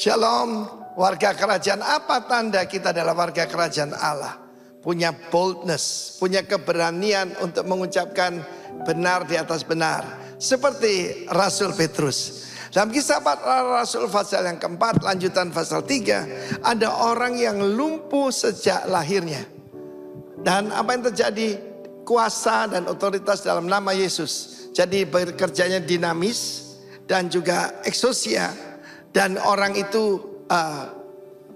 Shalom, warga kerajaan. Apa tanda kita adalah warga kerajaan Allah? Punya boldness, punya keberanian untuk mengucapkan benar di atas benar. Seperti Rasul Petrus. Dalam kisah para Rasul pasal yang keempat, lanjutan pasal 3, ada orang yang lumpuh sejak lahirnya. Dan apa yang terjadi? Kuasa dan otoritas dalam nama Yesus. Jadi bekerjanya dinamis dan juga eksosia. Dan orang itu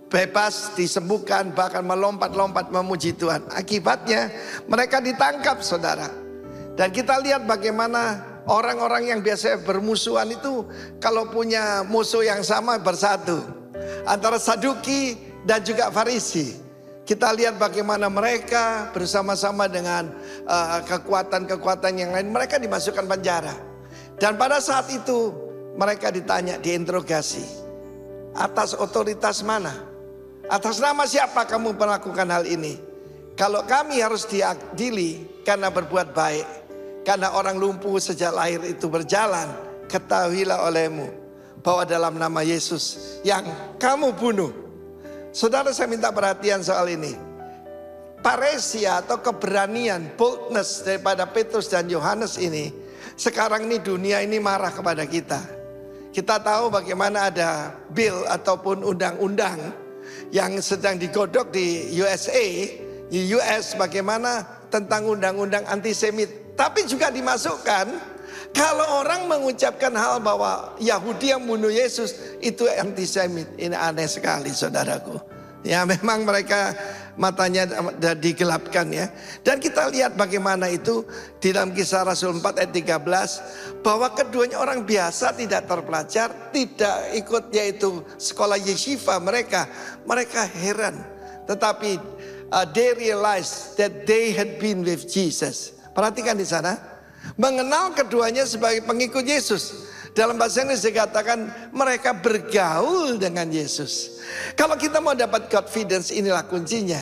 bebas disembuhkan, bahkan melompat-lompat memuji Tuhan. Akibatnya mereka ditangkap, saudara. Dan kita lihat bagaimana orang-orang yang biasa bermusuhan itu kalau punya musuh yang sama bersatu. Antara Saduki dan juga Farisi. Kita lihat bagaimana mereka bersama-sama dengan kekuatan-kekuatan yang lain. Mereka dimasukkan penjara. Dan pada saat itu mereka ditanya, diinterogasi. Atas otoritas mana? Atas nama siapa kamu melakukan hal ini? Kalau kami harus diadili karena berbuat baik, karena orang lumpuh sejak lahir itu berjalan, ketahuilah olehmu bahwa dalam nama Yesus yang kamu bunuh. Saudara, saya minta perhatian soal ini. Paresia atau keberanian, boldness daripada Petrus dan Yohanes ini, sekarang ini dunia ini marah kepada kita. Kita tahu bagaimana ada bill ataupun undang-undang yang sedang digodok di USA, di US, bagaimana tentang undang-undang antisemit. Tapi juga dimasukkan kalau orang mengucapkan hal bahwa Yahudi yang bunuh Yesus itu antisemit. Ini aneh sekali, saudaraku. Ya, memang mereka matanya digelapkan ya. Dan kita lihat bagaimana itu di dalam kisah Rasul 4 ayat 13. Bahwa keduanya orang biasa, tidak terpelajar, tidak ikut yaitu sekolah yeshiva mereka. Mereka heran. Tetapi they realized that they had been with Jesus. Perhatikan di sana. Mengenal keduanya sebagai pengikut Yesus. Dalam bahasa Inggris dikatakan mereka bergaul dengan Yesus. Kalau kita mau dapat confidence, inilah kuncinya.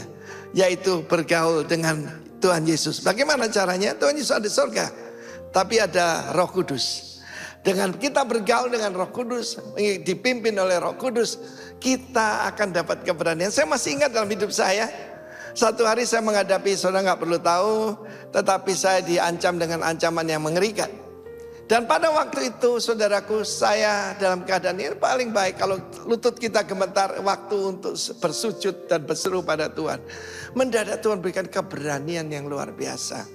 Yaitu bergaul dengan Tuhan Yesus. Bagaimana caranya? Tuhan Yesus ada di surga. Tapi ada Roh Kudus. Dengan kita bergaul dengan Roh Kudus, dipimpin oleh Roh Kudus, kita akan dapat keberanian. Saya masih ingat dalam hidup saya. Satu hari saya menghadapi, saudara gak perlu tahu, tetapi saya diancam dengan ancaman yang mengerikan. Dan pada waktu itu, saudaraku, saya dalam keadaan ini paling baik kalau lutut kita gemetar, waktu untuk bersujud dan berseru pada Tuhan. Mendadak Tuhan berikan keberanian yang luar biasa.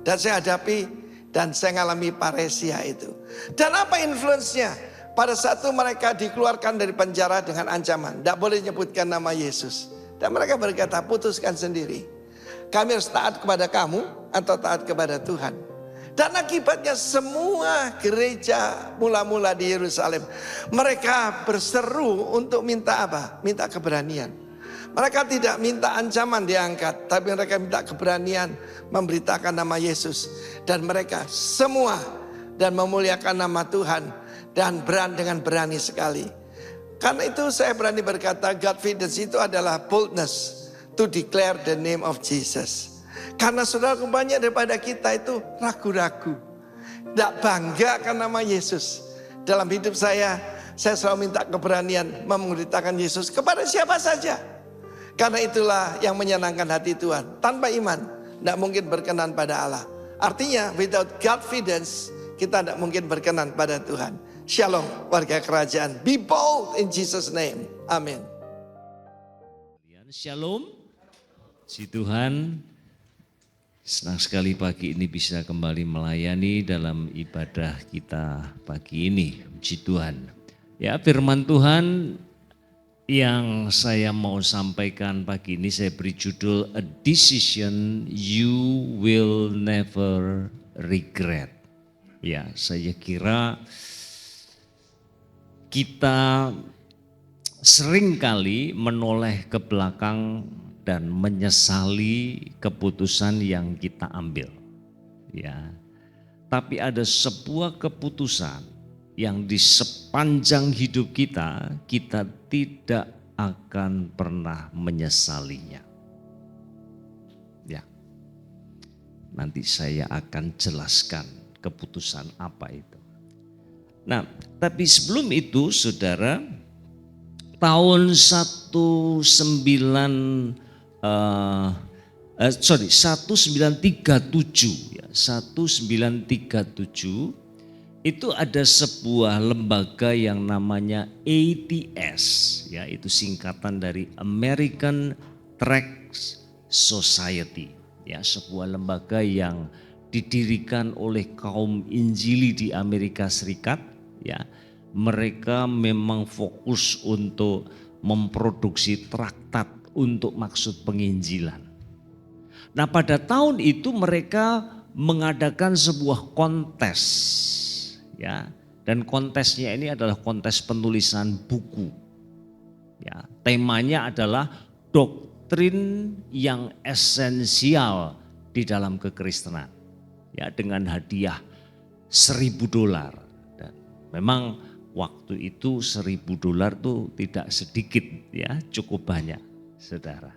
Dan saya hadapi dan saya mengalami paresia itu. Dan apa influence-nya? Pada saat itu mereka dikeluarkan dari penjara dengan ancaman. Tidak boleh menyebutkan nama Yesus. Dan mereka berkata, putuskan sendiri. Kami harus taat kepada kamu atau taat kepada Tuhan. Dan akibatnya semua gereja mula-mula di Yerusalem, mereka berseru untuk minta apa? Minta keberanian. Mereka tidak minta ancaman diangkat, tapi mereka minta keberanian memberitakan nama Yesus. Dan mereka semua dan memuliakan nama Tuhan dan dengan berani sekali. Karena itu saya berani berkata, Godfidence itu adalah boldness to declare the name of Jesus. Karena saudara, banyak daripada kita itu ragu-ragu, tidak bangga karena nama Yesus. Dalam hidup saya selalu minta keberanian memberitakan Yesus kepada siapa saja. Karena itulah yang menyenangkan hati Tuhan. Tanpa iman tidak mungkin berkenan pada Allah. Artinya without confidence kita tidak mungkin berkenan pada Tuhan. Shalom warga kerajaan. Be bold in Jesus name. Amin. Shalom. Si Tuhan, senang sekali pagi ini bisa kembali melayani dalam ibadah kita pagi ini. Puji Tuhan. Ya, firman Tuhan yang saya mau sampaikan pagi ini saya beri judul A Decision You Will Never Regret. Ya, saya kira kita seringkali menoleh ke belakang dan menyesali keputusan yang kita ambil. Ya. Tapi ada sebuah keputusan yang di sepanjang hidup kita tidak akan pernah menyesalinya. Ya. Nanti saya akan jelaskan keputusan apa itu. Nah, tapi sebelum itu saudara, tahun 1937 ya, 1937 itu ada sebuah lembaga yang namanya ATS, ya itu singkatan dari American Tract Society, ya sebuah lembaga yang didirikan oleh kaum Injili di Amerika Serikat, ya. Mereka memang fokus untuk memproduksi traktat untuk maksud penginjilan. Nah, pada tahun itu mereka mengadakan sebuah kontes, ya, dan kontesnya ini adalah kontes penulisan buku. Ya, temanya adalah doktrin yang esensial di dalam kekristenan. Ya, dengan hadiah $1.000 dan memang waktu itu $1.000 tuh tidak sedikit, ya, cukup banyak, saudara.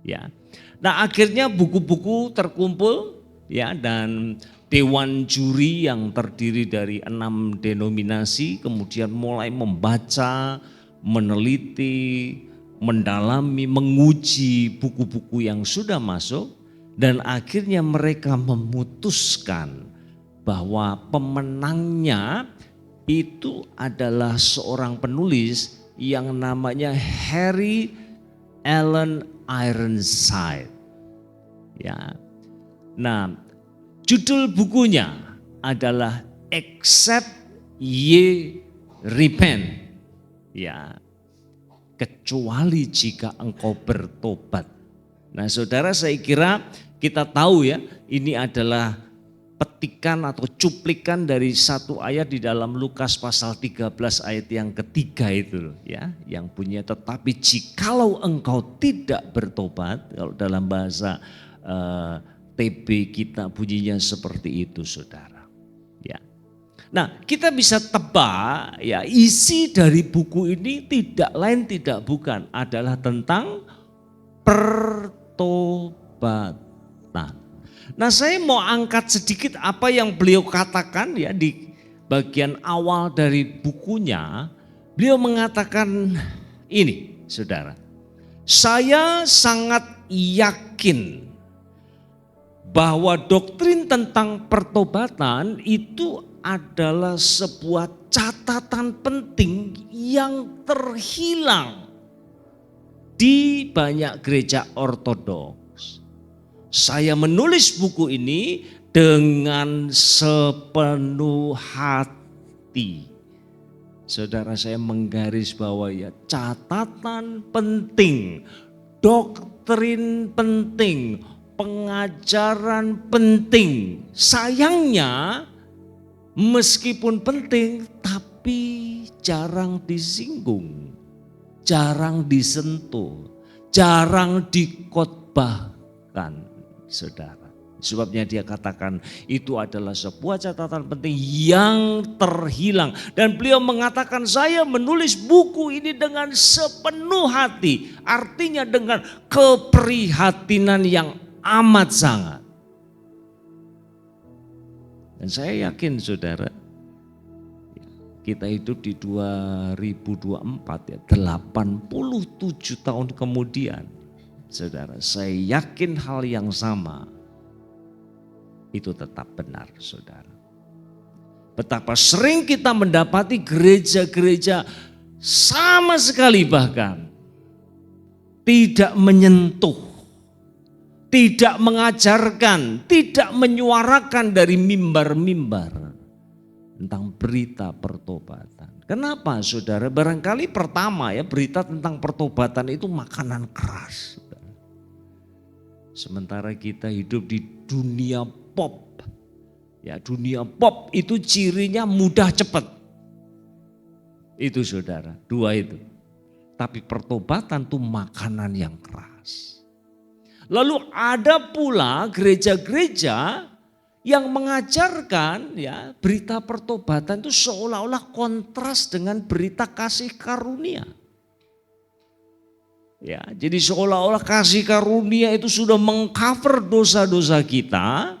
Ya, nah akhirnya buku-buku terkumpul, ya, dan dewan juri yang terdiri dari 6 denominasi kemudian mulai membaca, meneliti, mendalami, menguji buku-buku yang sudah masuk, dan akhirnya mereka memutuskan bahwa pemenangnya itu adalah seorang penulis yang namanya Harry Allen Ironside. Ya. Nah, judul bukunya adalah Except Ye Repent. Ya. Kecuali jika engkau bertobat. Nah, saudara, saya kira kita tahu ya, ini adalah petikan atau cuplikan dari satu ayat di dalam Lukas pasal 13 ayat yang ketiga itu loh, ya, yang bunyinya tetapi jikalau engkau tidak bertobat, kalau dalam bahasa TB kita bunyinya seperti itu, saudara. Ya. Nah, kita bisa tebak ya, isi dari buku ini tidak lain tidak bukan adalah tentang pertobatan. Nah, saya mau angkat sedikit apa yang beliau katakan ya di bagian awal dari bukunya. Beliau mengatakan ini, saudara. Saya sangat yakin bahwa doktrin tentang pertobatan itu adalah sebuah catatan penting yang terhilang di banyak gereja ortodoks. Saya menulis buku ini dengan sepenuh hati. Saudara, saya menggarisbawahi ya, catatan penting, doktrin penting, pengajaran penting. Sayangnya meskipun penting tapi jarang disinggung, jarang disentuh, jarang dikhotbahkan. Saudara, sebabnya dia katakan itu adalah sebuah catatan penting yang terhilang. Dan beliau mengatakan saya menulis buku ini dengan sepenuh hati. Artinya dengan keprihatinan yang amat sangat. Dan saya yakin saudara, kita hidup di 2024 ya, 87 tahun kemudian. Saudara, saya yakin hal yang sama itu tetap benar, saudara. Betapa sering kita mendapati gereja-gereja sama sekali bahkan tidak menyentuh, tidak mengajarkan, tidak menyuarakan dari mimbar-mimbar tentang berita pertobatan. Kenapa, saudara? Barangkali pertama ya, berita tentang pertobatan itu makanan keras. Sementara kita hidup di dunia pop. Ya, dunia pop itu cirinya mudah cepat. Itu saudara, dua itu. Tapi pertobatan itu makanan yang keras. Lalu ada pula gereja-gereja yang mengajarkan ya berita pertobatan itu seolah-olah kontras dengan berita kasih karunia. Ya, jadi seolah-olah kasih karunia itu sudah mengcover dosa-dosa kita,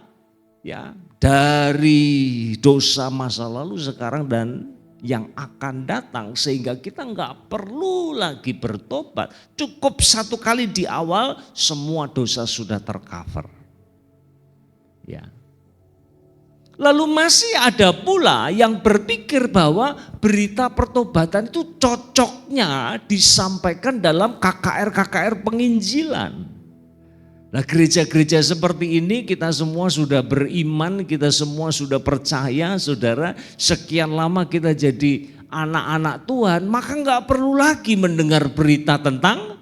ya, dari dosa masa lalu, sekarang dan yang akan datang sehingga kita nggak perlu lagi bertobat. Cukup satu kali di awal semua dosa sudah tercover. Ya. Lalu masih ada pula yang berpikir bahwa berita pertobatan itu cocoknya disampaikan dalam KKR penginjilan. Nah, gereja-gereja seperti ini kita semua sudah beriman, kita semua sudah percaya, saudara. Sekian lama kita jadi anak-anak Tuhan, maka nggak perlu lagi mendengar berita tentang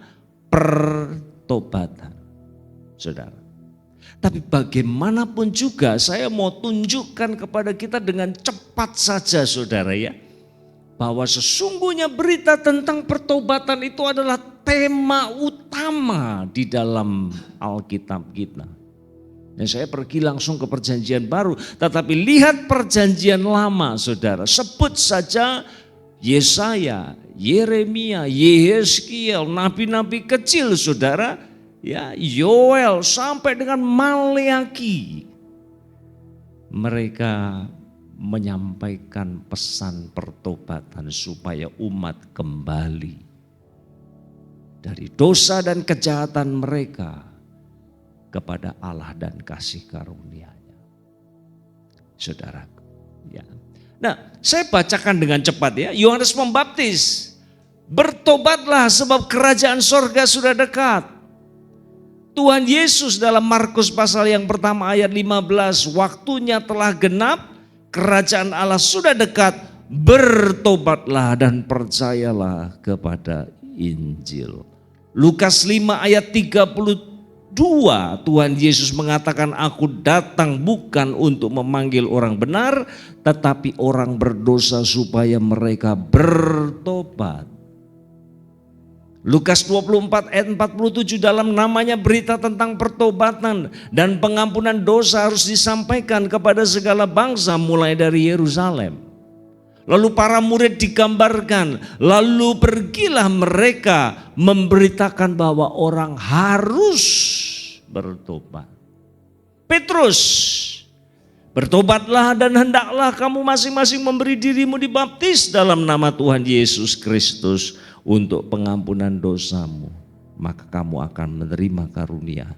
pertobatan, saudara. Tapi bagaimanapun juga saya mau tunjukkan kepada kita dengan cepat saja, saudara ya, bahwa sesungguhnya berita tentang pertobatan itu adalah tema utama di dalam Alkitab kita. Dan saya pergi langsung ke perjanjian baru, tetapi lihat perjanjian lama, saudara. Sebut saja Yesaya, Yeremia, Yehezkiel, nabi-nabi kecil, saudara. Ya, Yoel sampai dengan Maleaki. Mereka menyampaikan pesan pertobatan supaya umat kembali dari dosa dan kejahatan mereka kepada Allah dan kasih karunia-Nya. Saudaraku, ya. Nah, saya bacakan dengan cepat ya. Yohanes Pembaptis, bertobatlah sebab kerajaan sorga sudah dekat. Tuhan Yesus dalam Markus pasal yang pertama ayat 15, waktunya telah genap, kerajaan Allah sudah dekat, bertobatlah dan percayalah kepada Injil. Lukas 5 ayat 32, Tuhan Yesus mengatakan, aku datang bukan untuk memanggil orang benar, tetapi orang berdosa supaya mereka bertobat. Lukas 24 ayat 47, dalam namanya berita tentang pertobatan dan pengampunan dosa harus disampaikan kepada segala bangsa mulai dari Yerusalem. Lalu para murid digambarkan, lalu pergilah mereka memberitakan bahwa orang harus bertobat. Petrus, bertobatlah dan hendaklah kamu masing-masing memberi dirimu dibaptis dalam nama Tuhan Yesus Kristus untuk pengampunan dosamu, maka kamu akan menerima karunia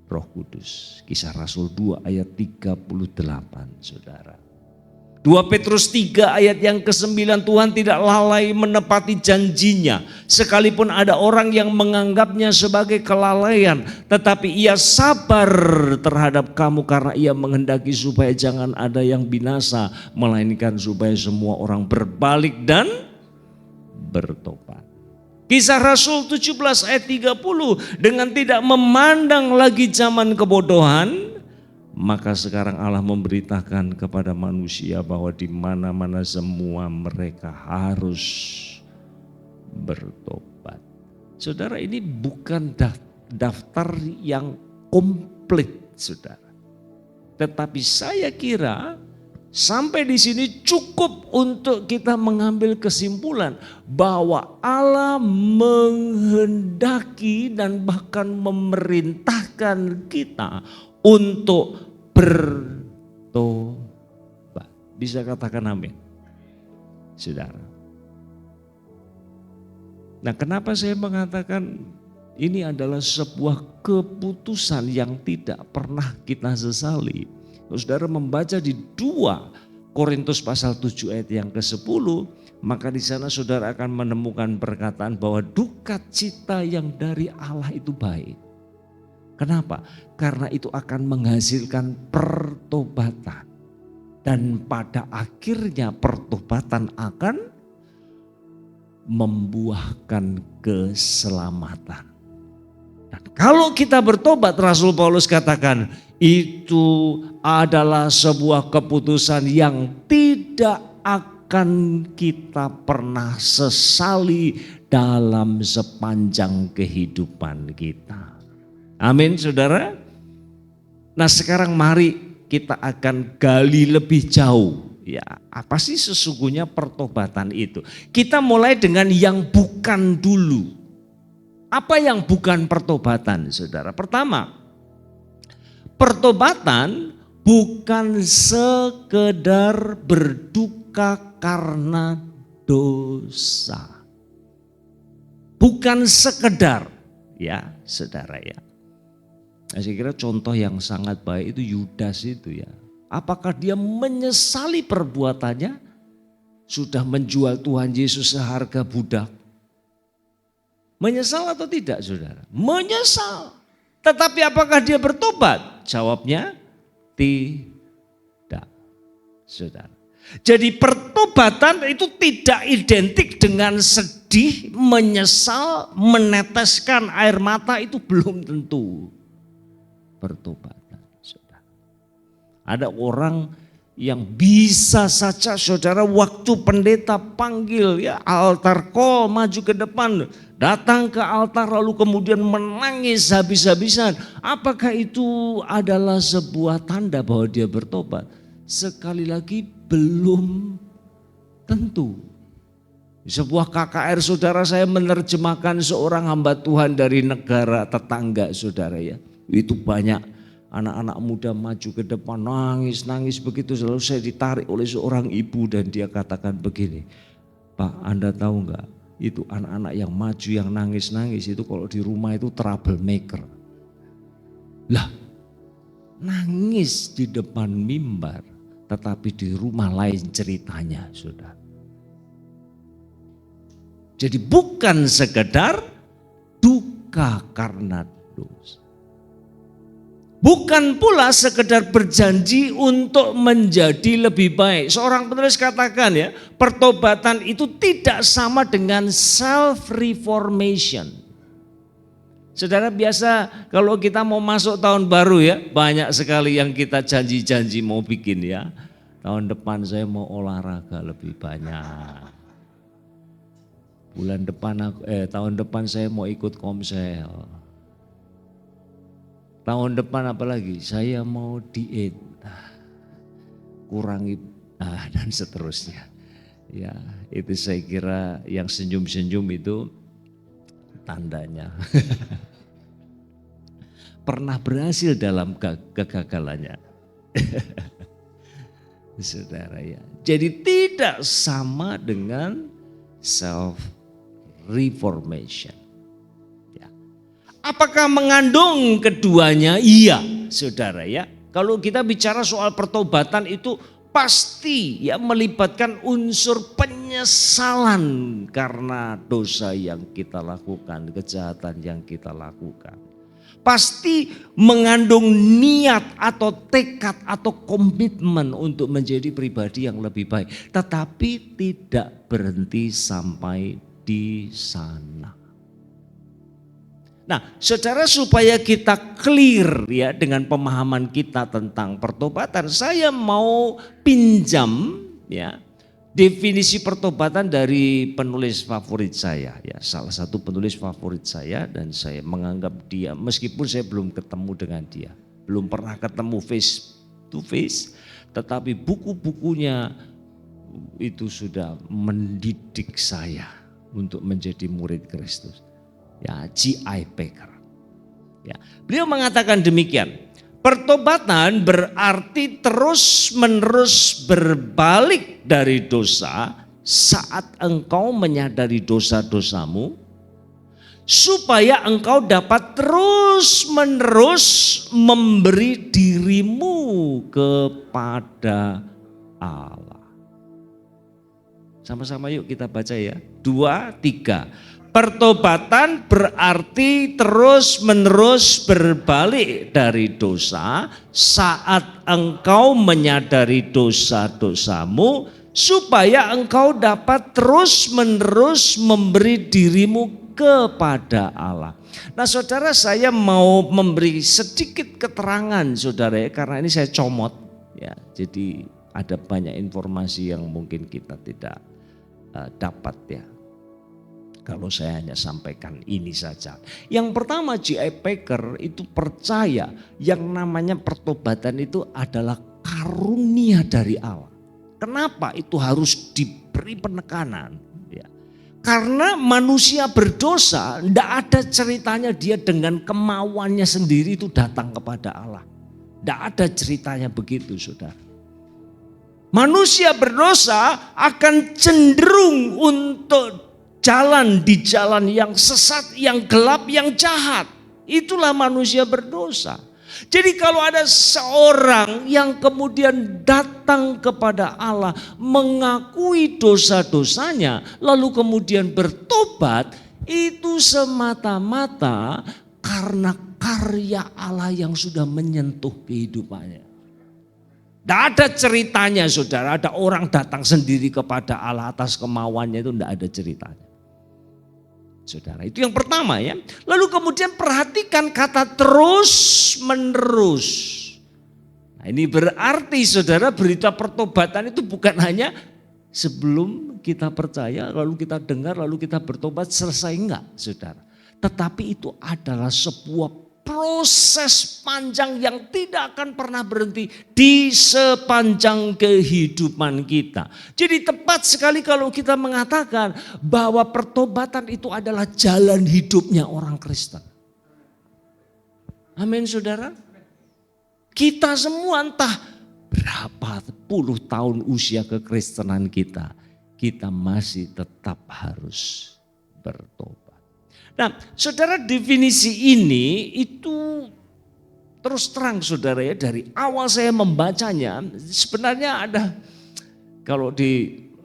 Roh Kudus. Kisah Rasul 2 ayat 38, saudara. 2 Petrus 3 ayat yang ke-9, Tuhan tidak lalai menepati janjinya, sekalipun ada orang yang menganggapnya sebagai kelalaian, tetapi ia sabar terhadap kamu karena ia menghendaki supaya jangan ada yang binasa, melainkan supaya semua orang berbalik dan bertobat. Kisah Rasul 17 ayat 30, dengan tidak memandang lagi zaman kebodohan, maka sekarang Allah memberitakan kepada manusia bahwa di mana-mana semua mereka harus bertobat. Saudara, ini bukan daftar yang komplit, saudara. Tetapi saya kira sampai di sini cukup untuk kita mengambil kesimpulan bahwa Allah menghendaki dan bahkan memerintahkan kita untuk bertobat. Bisa katakan amin, saudara. Nah, kenapa saya mengatakan ini adalah sebuah keputusan yang tidak pernah kita sesali? Saudara membaca di 2 Korintus pasal 7 ayat yang ke-10, maka di sana saudara akan menemukan perkataan bahwa duka cita yang dari Allah itu baik. Kenapa? Karena itu akan menghasilkan pertobatan. Dan pada akhirnya pertobatan akan membuahkan keselamatan. Dan kalau kita bertobat, Rasul Paulus katakan, itu adalah sebuah keputusan yang tidak akan kita pernah sesali dalam sepanjang kehidupan kita. Amin, saudara. Nah, sekarang mari kita akan gali lebih jauh. Ya, apa sih sesungguhnya pertobatan itu? Kita mulai dengan yang bukan dulu. Apa yang bukan pertobatan, saudara? Pertama, pertobatan bukan sekedar berduka duka karena dosa. Bukan sekedar, ya saudara ya. Nah, saya kira contoh yang sangat baik itu Yudas itu ya. Apakah dia menyesali perbuatannya? Sudah menjual Tuhan Yesus seharga budak. Menyesal atau tidak saudara? Menyesal. Tetapi apakah dia bertobat? Jawabnya tidak saudara. Jadi pertobatan itu tidak identik dengan sedih, menyesal, meneteskan air mata, itu belum tentu pertobatan, saudara. Ada orang yang bisa saja saudara waktu pendeta panggil ya altar call maju ke depan, datang ke altar lalu kemudian menangis habis-habisan. Apakah itu adalah sebuah tanda bahwa dia bertobat? Sekali lagi belum tentu. Sebuah KKR saudara saya menerjemahkan seorang hamba Tuhan dari negara tetangga saudara ya. Itu banyak anak-anak muda maju ke depan nangis begitu, selalu saya ditarik oleh seorang ibu dan dia katakan begini, Pak Anda tahu nggak itu anak-anak yang maju yang nangis itu kalau di rumah itu troublemaker. Lah nangis di depan mimbar tetapi di rumah lain ceritanya saudara. Jadi bukan sekedar duka karena dosa. Bukan pula sekedar berjanji untuk menjadi lebih baik. Seorang penulis katakan ya, pertobatan itu tidak sama dengan self-reformation. Saudara biasa kalau kita mau masuk tahun baru ya, banyak sekali yang kita janji-janji mau bikin ya. Tahun depan saya mau olahraga lebih banyak. Tahun depan saya mau ikut komsel. Tahun depan apalagi saya mau diet, kurangi dan seterusnya. Ya itu saya kira yang senyum-senyum itu tandanya pernah berhasil dalam kegagalannya. Saudara ya. Jadi tidak sama dengan self reformation. Ya. Apakah mengandung keduanya? Iya, saudara ya. Kalau kita bicara soal pertobatan itu pasti ya melibatkan unsur penyesalan karena dosa yang kita lakukan, kejahatan yang kita lakukan. Pasti mengandung niat atau tekad atau komitmen untuk menjadi pribadi yang lebih baik. Tetapi tidak berhenti sampai di sana. Nah, saudara supaya kita clear ya dengan pemahaman kita tentang pertobatan, saya mau pinjam ya definisi pertobatan dari penulis favorit saya ya, salah satu penulis favorit saya dan saya menganggap dia meskipun saya belum ketemu dengan dia, belum pernah ketemu face to face, tetapi buku-bukunya itu sudah mendidik saya untuk menjadi murid Kristus. Ya, J.I. Packer. Ya, beliau mengatakan demikian. Pertobatan berarti terus-menerus berbalik dari dosa saat engkau menyadari dosa-dosamu, supaya engkau dapat terus-menerus memberi dirimu kepada Allah. Sama-sama yuk kita baca ya. 2, 3. Pertobatan berarti terus-menerus berbalik dari dosa saat engkau menyadari dosa-dosamu, supaya engkau dapat terus-menerus memberi dirimu kepada Allah. Nah saudara, saya mau memberi sedikit keterangan saudara ya, karena ini saya comot ya. Jadi ada banyak informasi yang mungkin kita tidak dapat ya. Kalau saya hanya sampaikan ini saja. Yang pertama, J.I. Packer itu percaya yang namanya pertobatan itu adalah karunia dari Allah. Kenapa itu harus diberi penekanan? Ya. Karena manusia berdosa, tidak ada ceritanya dia dengan kemauannya sendiri itu datang kepada Allah. Tidak ada ceritanya begitu, saudara. Manusia berdosa akan cenderung untuk jalan di jalan yang sesat, yang gelap, yang jahat. Itulah manusia berdosa. Jadi kalau ada seorang yang kemudian datang kepada Allah, mengakui dosa-dosanya, lalu kemudian bertobat, itu semata-mata karena karya Allah yang sudah menyentuh kehidupannya. Tidak ada ceritanya saudara, ada orang datang sendiri kepada Allah atas kemauannya, itu tidak ada ceritanya. Saudara, itu yang pertama ya. Lalu kemudian perhatikan kata terus menerus. Nah, ini berarti saudara, berita pertobatan itu bukan hanya sebelum kita percaya, lalu kita dengar, lalu kita bertobat, selesai, enggak saudara. Tetapi itu adalah sebuah proses panjang yang tidak akan pernah berhenti di sepanjang kehidupan kita. Jadi tepat sekali kalau kita mengatakan bahwa pertobatan itu adalah jalan hidupnya orang Kristen. Amin saudara. Kita semua entah berapa puluh tahun usia kekristenan kita, kita masih tetap harus bertobat. Nah, saudara, definisi ini itu terus terang saudara ya, dari awal saya membacanya sebenarnya ada, kalau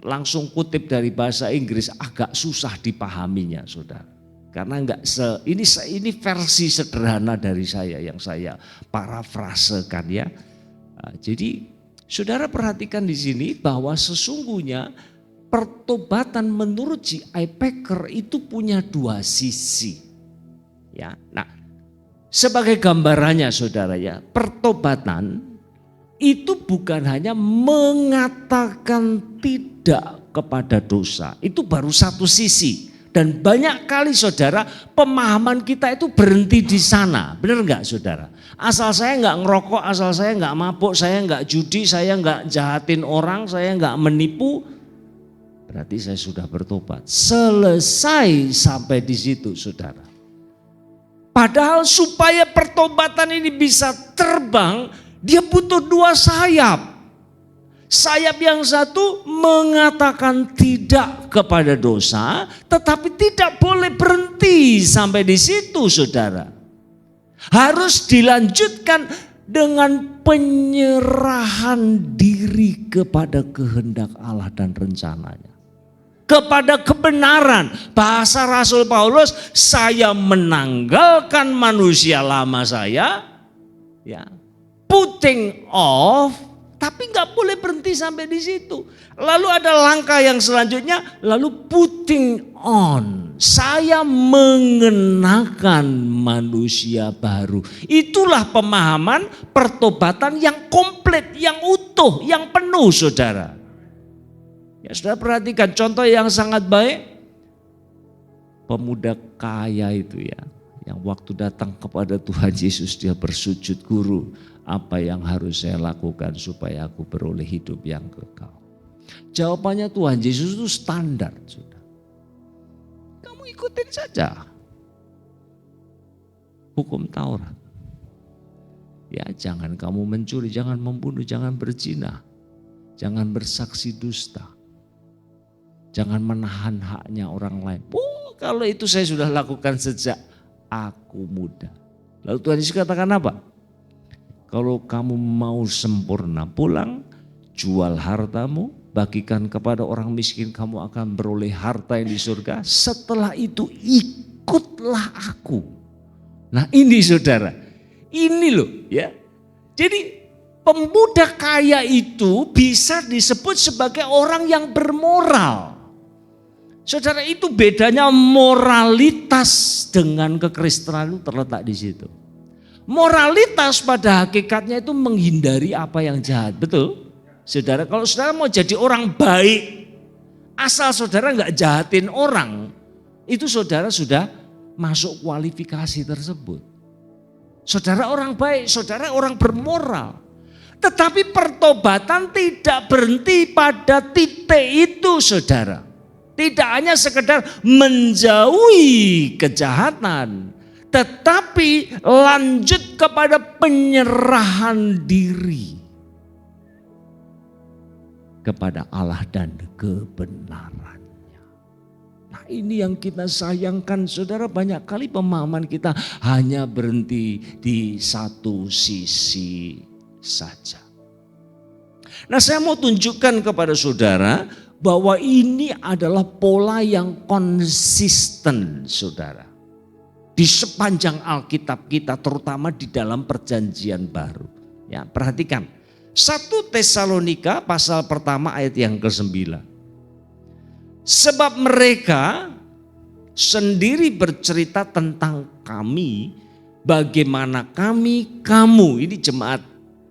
langsung kutip dari bahasa Inggris agak susah dipahaminya saudara. Karena ini versi sederhana dari saya yang saya parafrasekan ya. Nah, jadi saudara perhatikan di sini bahwa sesungguhnya pertobatan menurut J.I. Packer itu punya dua sisi. Ya, nah, sebagai gambarannya saudara ya, pertobatan itu bukan hanya mengatakan tidak kepada dosa. Itu baru satu sisi. Dan banyak kali saudara, pemahaman kita itu berhenti di sana. Benar enggak saudara? Asal saya enggak ngerokok, asal saya enggak mabuk, saya enggak judi, saya enggak jahatin orang, saya enggak menipu, berarti saya sudah bertobat. Selesai sampai di situ saudara. Padahal supaya pertobatan ini bisa terbang, dia butuh dua sayap. Sayap yang satu mengatakan tidak kepada dosa, tetapi tidak boleh berhenti sampai di situ saudara. Harus dilanjutkan dengan penyerahan diri kepada kehendak Allah dan rencananya. Kepada kebenaran, bahasa Rasul Paulus, saya menanggalkan manusia lama saya, ya, putting off, tapi nggak boleh berhenti sampai di situ. Lalu ada langkah yang selanjutnya, lalu putting on, saya mengenakan manusia baru. Itulah pemahaman pertobatan yang komplit, yang utuh, yang penuh saudara. Ya, saudara perhatikan contoh yang sangat baik. Pemuda kaya itu ya, yang waktu datang kepada Tuhan Yesus dia bersujud, guru, apa yang harus saya lakukan supaya aku beroleh hidup yang kekal? Jawabannya Tuhan Yesus itu standar sudah. Kamu ikutin saja hukum Taurat. Ya, jangan kamu mencuri, jangan membunuh, jangan berzina, jangan bersaksi dusta. Jangan menahan haknya orang lain. Kalau itu saya sudah lakukan sejak aku muda. Lalu Tuhan Yesus katakan apa? Kalau kamu mau sempurna, pulang, jual hartamu, bagikan kepada orang miskin, kamu akan beroleh harta yang di surga. Setelah itu ikutlah aku. Nah ini saudara, ini loh ya. Jadi pemuda kaya itu bisa disebut sebagai orang yang bermoral. Saudara, itu bedanya moralitas dengan kekristenan itu terletak di situ. Moralitas pada hakikatnya itu menghindari apa yang jahat, betul? Saudara, kalau saudara mau jadi orang baik, asal saudara nggak jahatin orang, itu saudara sudah masuk kualifikasi tersebut. Saudara orang baik, saudara orang bermoral. Tetapi pertobatan tidak berhenti pada titik itu saudara. Tidak hanya sekedar menjauhi kejahatan, tetapi lanjut kepada penyerahan diri. kepada Allah dan kebenarannya. Nah, ini yang kita sayangkan, saudara. Banyak kali pemahaman kita hanya berhenti di satu sisi saja. Nah, saya mau tunjukkan kepada saudara bahwa ini adalah pola yang konsisten, saudara. Di sepanjang Alkitab kita, terutama di dalam Perjanjian Baru. Ya, perhatikan. 1 Tesalonika pasal pertama ayat yang ke-9. Sebab mereka sendiri bercerita tentang kami, bagaimana kamu, ini jemaat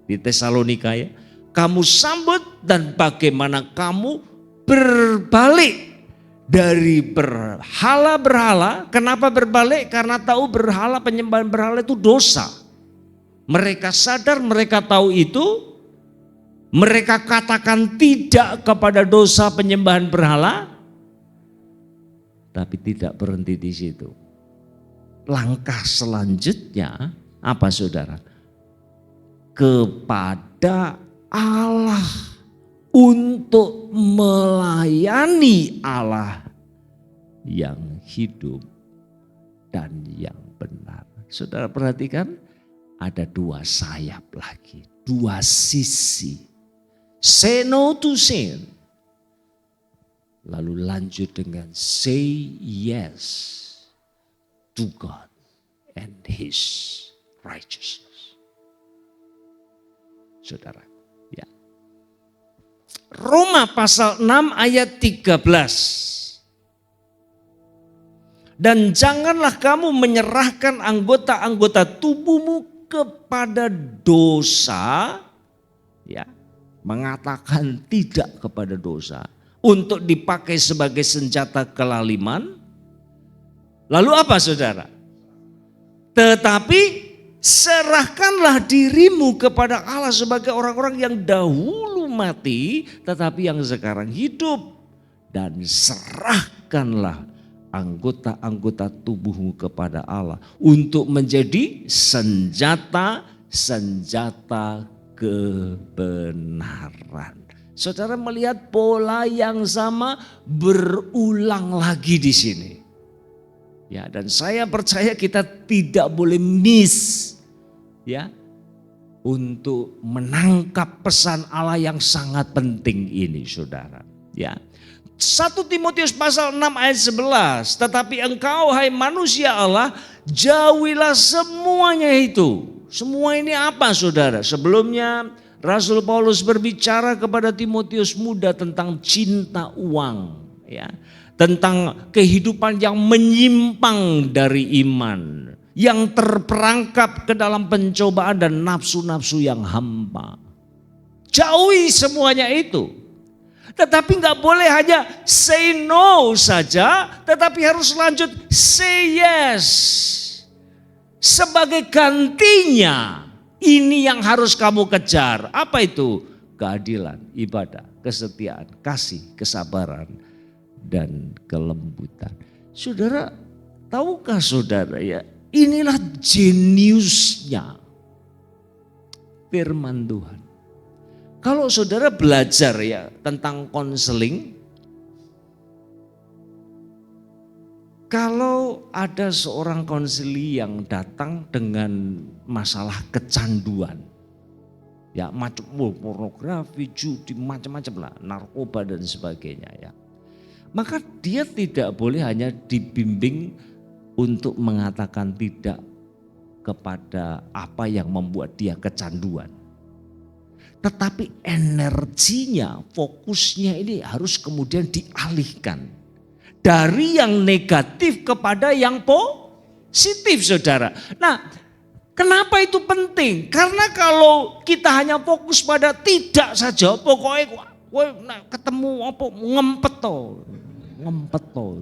di Tesalonika ya, kamu sambut dan bagaimana kamu berbalik dari berhala-berhala. Kenapa berbalik? Karena tahu berhala, penyembahan berhala itu dosa. Mereka sadar, mereka tahu itu. Mereka katakan tidak kepada dosa penyembahan berhala. Tapi tidak berhenti di situ. Langkah selanjutnya apa, saudara? Kepada Allah, untuk melayani Allah yang hidup dan yang benar. Saudara perhatikan, ada dua sayap lagi, dua sisi. Say no to sin. Lalu lanjut dengan say yes to God and His righteousness. Saudara, ya. Roma pasal 6 ayat 13. Dan janganlah kamu menyerahkan anggota-anggota tubuhmu kepada dosa, ya, mengatakan tidak kepada dosa untuk dipakai sebagai senjata kelaliman. Lalu apa, saudara? Tetapi serahkanlah dirimu kepada Allah sebagai orang-orang yang dahulu mati, tetapi yang sekarang hidup. Dan serahkanlah anggota-anggota tubuhmu kepada Allah untuk menjadi senjata-senjata kebenaran. Saudara melihat pola yang sama berulang lagi di sini. Ya, dan saya percaya kita tidak boleh miss, ya, untuk menangkap pesan Allah yang sangat penting ini, saudara. Ya, 1 Timotius pasal 6 ayat 11. Tetapi engkau, hai manusia Allah, jauhilah semuanya itu. Semua ini apa, saudara? Sebelumnya Rasul Paulus berbicara kepada Timotius muda tentang cinta uang, ya, tentang kehidupan yang menyimpang dari iman, yang terperangkap ke dalam pencobaan dan nafsu-nafsu yang hampa. Jauhi semuanya itu. Tetapi nggak boleh hanya say no saja, tetapi harus lanjut say yes. Sebagai gantinya, ini yang harus kamu kejar. Apa itu? Keadilan, ibadah, kesetiaan, kasih, kesabaran, dan kelembutan. Saudara, tahukah saudara ya, inilah jeniusnya firman Tuhan. Kalau saudara belajar ya tentang konseling, kalau ada seorang konseli yang datang dengan masalah kecanduan, ya macam pornografi, judi, macam-macam lah, narkoba dan sebagainya ya. Maka dia tidak boleh hanya dibimbing untuk mengatakan tidak kepada apa yang membuat dia kecanduan. Tetapi energinya, fokusnya ini harus kemudian dialihkan. Dari yang negatif kepada yang positif, saudara. Nah, kenapa itu penting? Karena kalau kita hanya fokus pada tidak saja, pokoknya ketemu apa ngempet toh.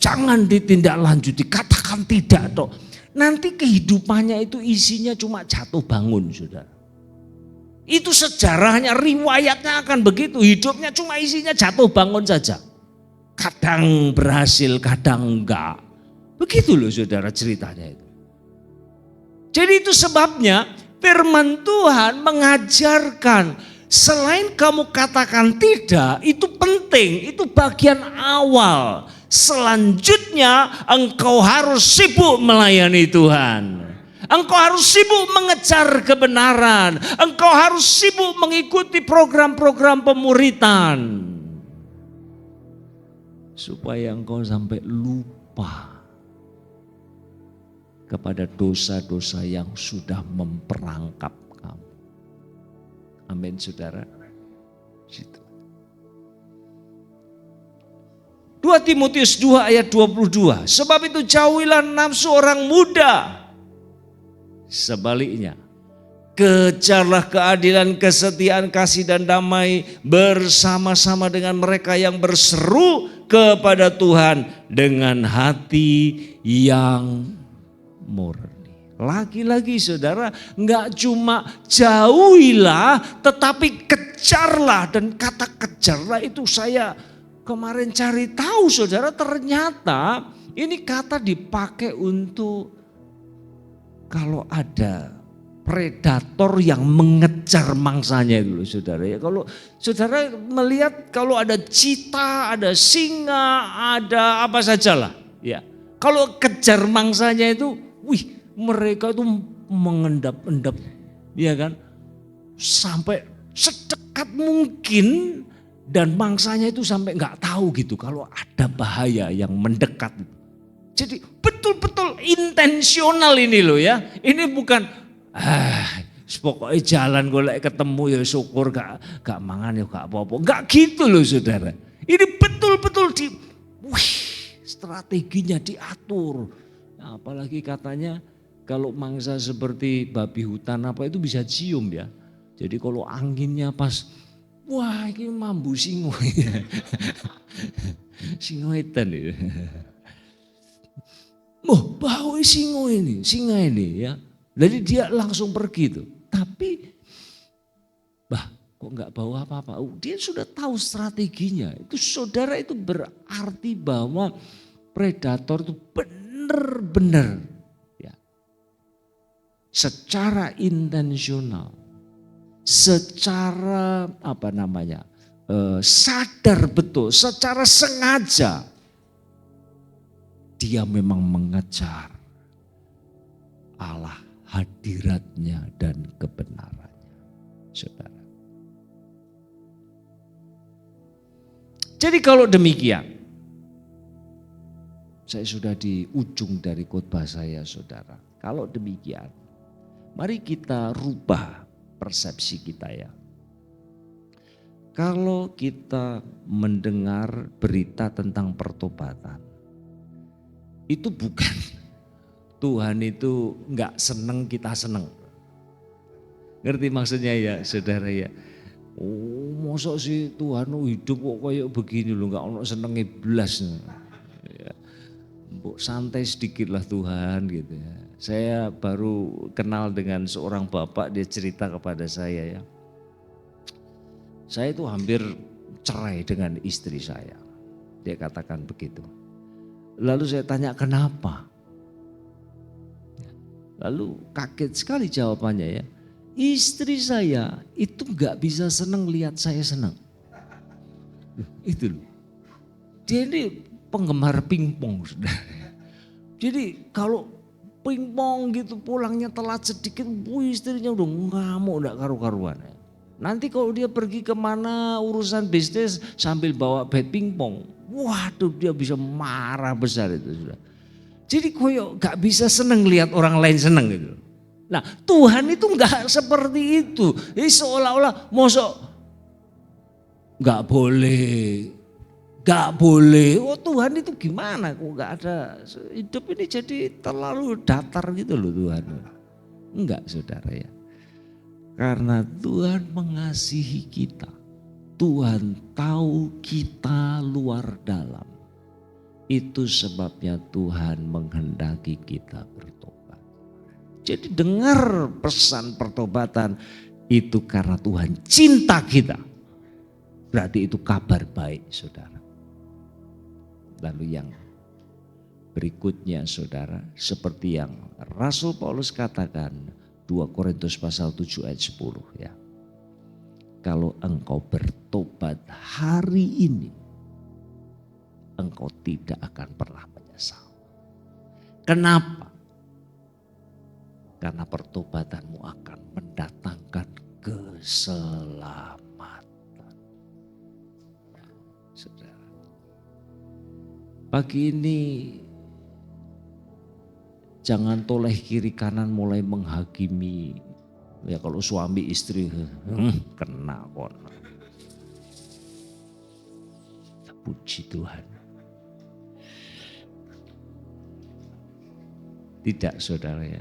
Jangan ditindaklanjuti, katakan tidak toh. Nanti kehidupannya itu isinya cuma jatuh bangun, saudara. Itu sejarahnya, riwayatnya akan begitu. Hidupnya cuma isinya jatuh bangun saja. Kadang berhasil, kadang enggak. Begitu loh saudara ceritanya itu. Jadi itu sebabnya firman Tuhan mengajarkan Selain kamu katakan tidak, itu penting, itu bagian awal. Selanjutnya engkau harus sibuk melayani Tuhan. Engkau harus sibuk mengejar kebenaran. Engkau harus sibuk mengikuti program-program pemuritan. Supaya engkau sampai lupa kepada dosa-dosa yang sudah memperangkap kamu. Amin saudara. 2 Timotius 2 ayat 22. Sebab itu jauhilah nafsu orang muda. Sebaliknya, kejarlah keadilan, kesetiaan, kasih dan damai bersama-sama dengan mereka yang berseru kepada Tuhan dengan hati yang murni. Lagi-lagi saudara, enggak cuma jauhilah tetapi kejarlah. Dan kata kejarlah itu saya kemarin cari tahu saudara, ternyata ini kata dipakai untuk kalau ada predator yang mengejar mangsanya dulu saudara ya. Kalau saudara melihat kalau ada cheetah, ada singa, ada apa sajalah ya. Kalau kejar mangsanya itu, wih mereka itu mengendap-endap ya kan. Sampai sedekat mungkin. Dan mangsanya itu sampai nggak tahu gitu kalau ada bahaya yang mendekat. Jadi betul-betul intensional ini loh ya. Ini bukan pokoknya jalan golek ketemu ya syukur, gak mangan ya gak apa-apa. Gak gitu loh saudara. Ini betul-betul strateginya diatur. Nah, apalagi katanya kalau mangsa seperti babi hutan apa itu bisa cium ya. Jadi kalau anginnya pas, wah ini mambu singo. Singo edan itu. Bau singa ini ya. Jadi dia langsung pergi tuh. Tapi, kok nggak bau apa-apa? Dia sudah tahu strateginya. Itu saudara itu berarti bahwa predator itu benar-benar ya, secara intensional, secara sadar betul, secara sengaja dia memang mengejar Allah, hadiratnya dan kebenarannya, saudara. Jadi kalau demikian, saya sudah di ujung dari khotbah saya saudara. Kalau demikian, mari kita rubah persepsi kita ya. Kalau kita mendengar berita tentang pertobatan, itu bukan Tuhan itu enggak seneng kita seneng. Ngerti maksudnya ya saudara ya. Masa sih Tuhan hidup kok kayak begini loh, enggak ono senenge blas. Ya. Santai sedikit lah Tuhan gitu ya. Saya baru kenal dengan seorang bapak, dia cerita kepada saya ya. Saya itu hampir cerai dengan istri saya. Dia katakan begitu. Lalu saya tanya kenapa? Lalu kaget sekali jawabannya ya. Istri saya itu gak bisa senang lihat saya senang. Itu loh. Dia ini penggemar pingpong saudara. Jadi kalau pingpong gitu pulangnya telat sedikit, istrinya udah ngamuk gak karu-karuan. Nanti kalau dia pergi kemana urusan bisnis sambil bawa bat pingpong, waduh dia bisa marah besar itu sudah. Jadi koyok gak bisa seneng lihat orang lain seneng gitu. Nah Tuhan itu gak seperti itu. Jadi seolah-olah mosok gak boleh. Oh Tuhan itu gimana kok gak ada. Hidup ini jadi terlalu datar gitu loh Tuhan. Enggak saudara ya. Karena Tuhan mengasihi kita. Tuhan tahu kita luar dalam. Itu sebabnya Tuhan menghendaki kita bertobat. Jadi dengar pesan pertobatan itu karena Tuhan cinta kita. Berarti itu kabar baik saudara. Lalu yang berikutnya saudara, seperti yang Rasul Paulus katakan 2 Korintus pasal 7 ayat 10 ya. kalau engkau bertobat hari ini, engkau tidak akan pernah menyesal. Kenapa? Karena pertobatanmu akan mendatangkan keselamatan. Saudara, pagi ini jangan toleh kiri kanan mulai menghakimi. Ya kalau suami istri kena kono. Puji Tuhan. Tidak saudara ya.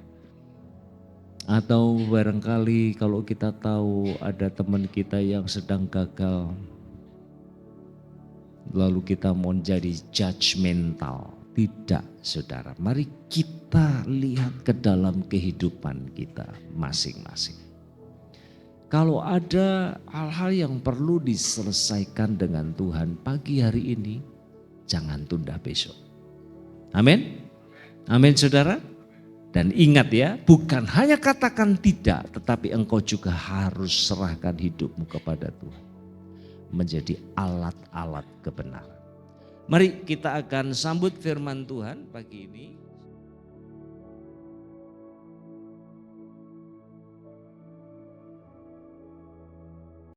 Atau barangkali kalau kita tahu ada teman kita yang sedang gagal, lalu kita mau jadi judgmental. Tidak saudara, mari kita lihat ke dalam kehidupan kita masing-masing. Kalau ada hal-hal yang perlu diselesaikan dengan Tuhan pagi hari ini, jangan tunda besok. Amin. Amin saudara. Dan ingat ya, bukan hanya katakan tidak, tetapi engkau juga harus serahkan hidupmu kepada Tuhan. Menjadi alat-alat kebenaran. Mari kita akan sambut firman Tuhan pagi ini.